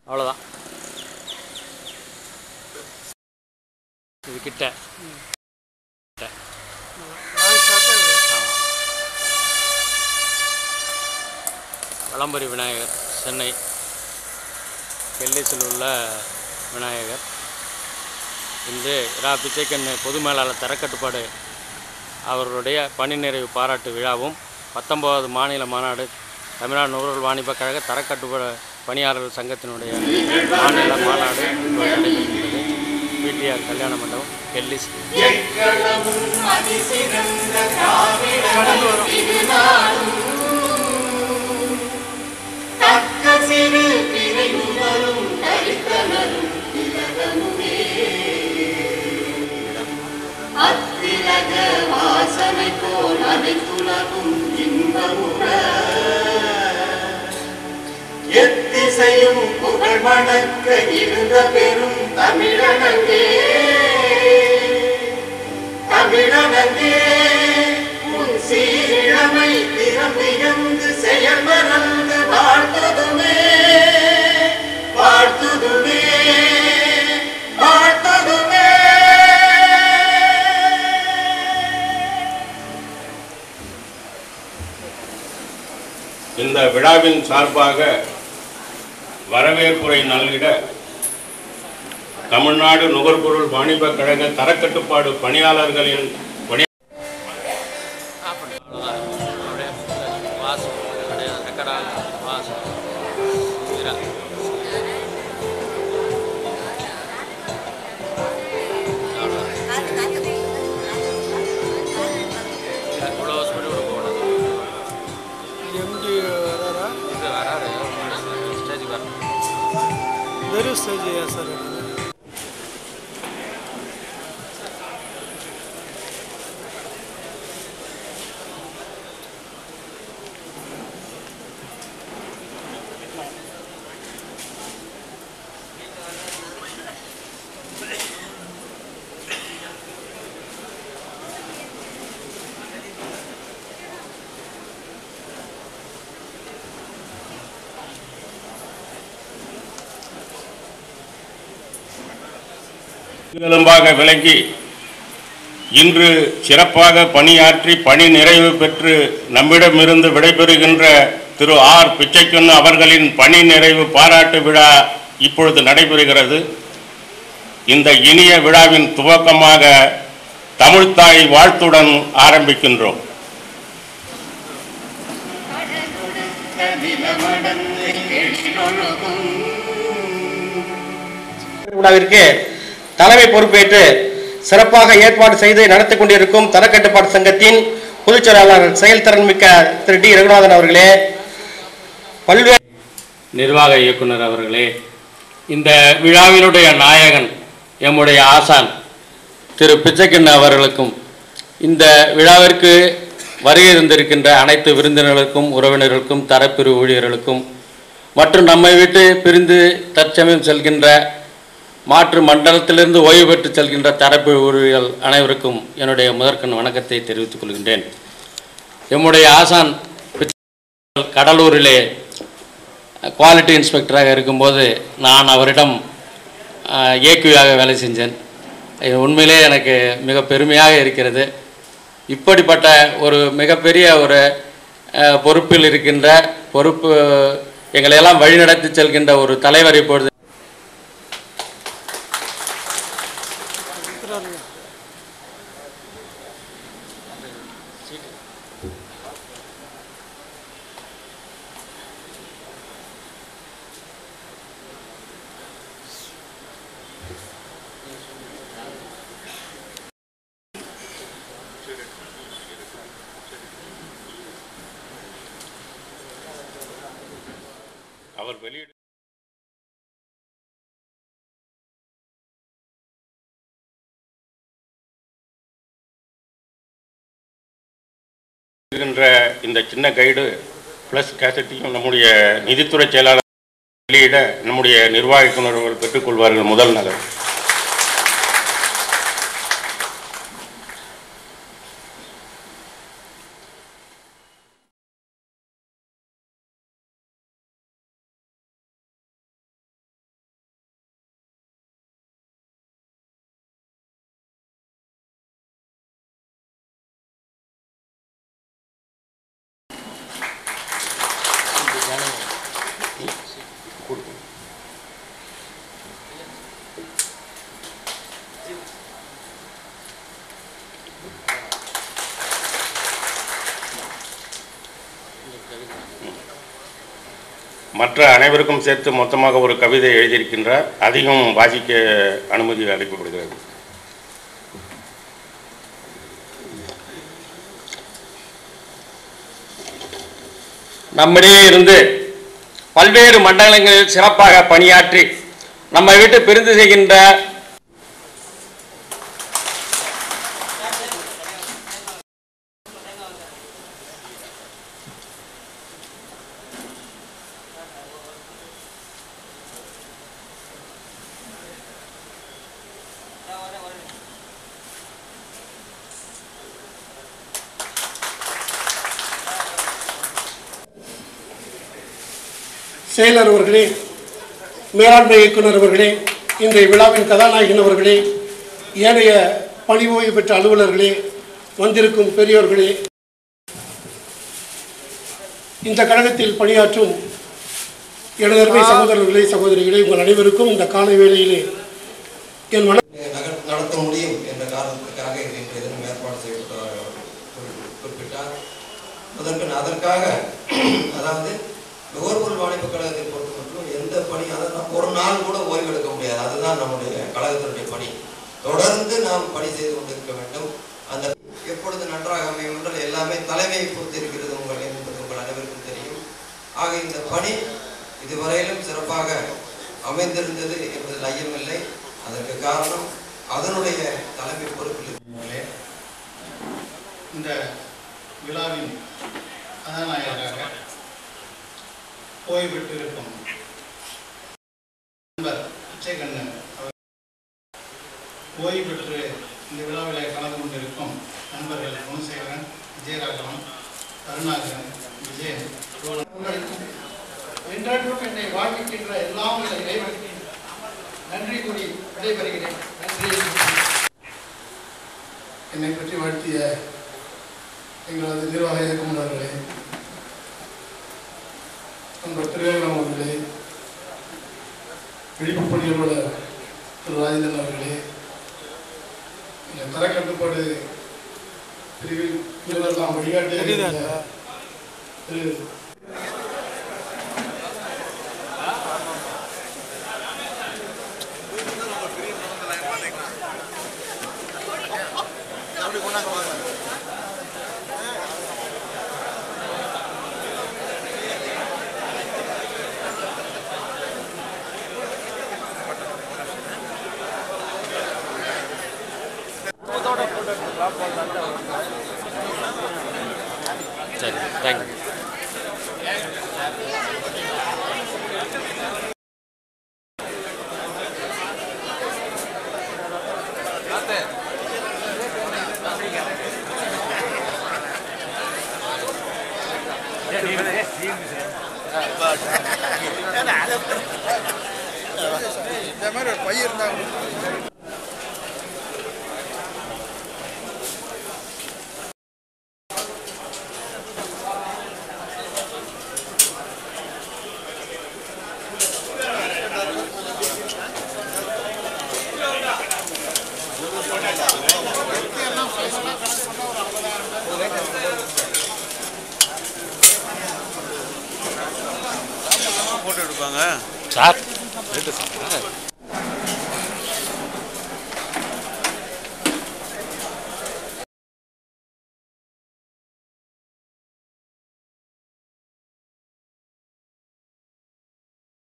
அவ்வளோதான். இது கிட்ட வலம்பரி விநாயகர், சென்னை கெல்லிஸில் உள்ள விநாயகர். இன்று இரா பிச்சைக்கண்ணு பொது மேலாளர் தரக்கட்டுப்பாடு அவர்களுடைய பணி நிறைவு பாராட்டு விழாவும் 19வது மாநில மாநாடு தமிழ்நாடு நுகர்வோர் வாணிப கழக தரக்கட்டுப்பாடு பணியாளர்கள் சங்கத்தினுடைய மாநில மாநாடு நடைபெறுகின்றது. பிடிஆர் கல்யாண மண்டபம், கெல்லிஸ். எத்திசையும் புகழ் மணக்க இருந்த பெரும் தமிழனங்கே, தமிழனங்கே உன் சீரிழமை திறமியந்து செயல் மறந்து வாழ்த்துதுமே, வாழ்த்துதுமே, வாழ்த்துதுமே. இந்த விழாவின் சார்பாக வரவேற்புரை நல்கிட தமிழ்நாடு நுகர்பொருள் வாணிப கழக தரக்கட்டுப்பாடு பணியாளர்களின் वेरी स्टेज है सर. எலும்பாக விளங்கி இன்று சிறப்பாக பணியாற்றி பணி நிறைவு பெற்று நம்மிடமிருந்து விடைபெறுகின்ற திரு ஆர் பிச்சைக்கண்ணு அவர்களின் பணி நிறைவு பாராட்டு விழா இப்பொழுது நடைபெறுகிறது. இந்த இனிய விழாவின் துவக்கமாக தமிழ்த்தாய் வாழ்த்துடன் ஆரம்பிக்கின்றோம். விழாவிற்கு தலைமை பொறுப்பேற்று சிறப்பாக ஏற்பாடு செய்து நடத்தி கொண்டிருக்கும் தரக்கட்டுப்பாடு சங்கத்தின் பொதுச் செயலாளர் செயல்திறன் மிக்க திரு டி ரகுநாதன் அவர்களே, பல்வேறு நிர்வாக இயக்குனர் அவர்களே, இந்த விழாவினுடைய நாயகன் எம்முடைய ஆசான் திரு பிச்சைக்கண்ணு அவர்களுக்கும், இந்த விழாவிற்கு வருகை இருந்திருக்கின்ற அனைத்து விருந்தினர்களுக்கும், உறவினர்களுக்கும், தரப்பிரிவு ஊழியர்களுக்கும் மற்றும் நம்மை விட்டு பிரிந்து தற்சமயம் செல்கின்ற மாற்று மண்டலத்திலிருந்து ஓய்வு பெற்று செல்கின்ற தரப்பு ஊழியர்கள் அனைவருக்கும் என்னுடைய முதற்கண் வணக்கத்தை தெரிவித்துக் கொள்கின்றேன். எம்முடைய ஆசான் கடலூரிலே குவாலிட்டி இன்ஸ்பெக்டராக இருக்கும்போது நான் அவரிடம் ஏக்யூவாக வேலை செஞ்சேன். உண்மையிலே எனக்கு மிக பெருமையாக இருக்கிறது. இப்படிப்பட்ட ஒரு மிகப்பெரிய ஒரு பொறுப்பில் இருக்கின்ற எங்களையெல்லாம் வழிநடத்தி செல்கின்ற ஒரு தலைவர் இப்பொழுது அவர் வெளியிடுகின்ற இந்த சின்ன கைடு பிளஸ் கேசட்டையும் நம்முடைய நிதித்துறை செயலாளர் வெளியிட நம்முடைய நிர்வாக இயக்குநர்கள் பெற்றுக்கொள்வார்கள் முதல் நகர். மற்ற அனைவருக்கும் சேர்த்து மொத்தமாக ஒரு கவிதை எழுதியிருக்கின்றார். அதையும் வாசிக்க அனுமதி அளிக்கப்படுகிறது. நம்மிடையே இருந்து பல்வேறு மண்டலங்களில் சிறப்பாக பணியாற்றி நம்மை விட்டு பிரிந்து செய்கின்ற செயலர் அவர்களே, மேலாண்மை இயக்குனர் அவர்களே, இன்றைய விழாவின் கதாநாயகன் அவர்களே, ஏனைய பணி ஓய்வு பெற்ற அலுவலர்களே, வந்திருக்கும் பெரியோர்களே, இந்த கழகத்தில் பணியாற்றும் எனதருமை சகோதரர்களே, சகோதரிகளே, உங்கள் அனைவருக்கும் இந்த காலை வேளையிலே என் நடத்த முடியும் என்ற காரணத்துக்காக இன்றைய தினம் ஏற்பாடு செய்யப்பட்ட குறிப்பிட்டார். அதற்காக அதாவது நுகர்பொருள் வாணிப கழகத்தை பொறுத்த மட்டும் எந்த பணி அதெல்லாம் ஒரு நாள் கூட ஓய்வெடுக்க முடியாது. அதுதான் நம்முடைய கழகத்தினுடைய பணி. தொடர்ந்து நாம் பணி செய்து கொண்டிருக்க வேண்டும். அந்த எப்பொழுது நன்றாக அமையும் என்றால் எல்லாமே தலைமையை பொறுத்து இருக்கிறது என்பது உங்கள் அனைவருக்கும் தெரியும். ஆக இந்த பணி இதுவரையிலும் சிறப்பாக அமைந்திருந்தது என்பதில் ஐயமில்லை. அதற்கு காரணம் அதனுடைய தலைமை பொறுப்பில் இருக்கிறார்களே. இந்த விழாவின் கதாநாயகராக ஓய்வு பெற்றிருக்கும் நண்பர் பிச்சைக்கண்ணன் ஓய்வு பெற்று இந்த விழாவில் கலந்து கொண்டிருக்கும் நண்பர்கள் குணசேகரன், விஜயராகவன், கருணாகரன், விஜயன் என்றென்றும் என்னை வாழ்விக்கின்ற எல்லாம் உள்ள இறைவனுக்கு நன்றி கூறி விடைபெறுகிறேன். நன்றி. என்னை பற்றி வாழ்த்திய எங்களது நிர்வாக இயக்குநர்களே, நண்பர் திருவேங்கடம் அவர்களே, விழிப்பு பணியாளர் திரு ராஜேந்திரன் அவர்களே, தரக்கட்டுப்பாடு பிரிவில் இவரெல்லாம் வழிகாட்டிய திரு சரி, தேங்க்யூ. இந்த மாதிரி ஒரு பையன் இருந்தாங்க. போட்டோ எடுப்பாங்க சார்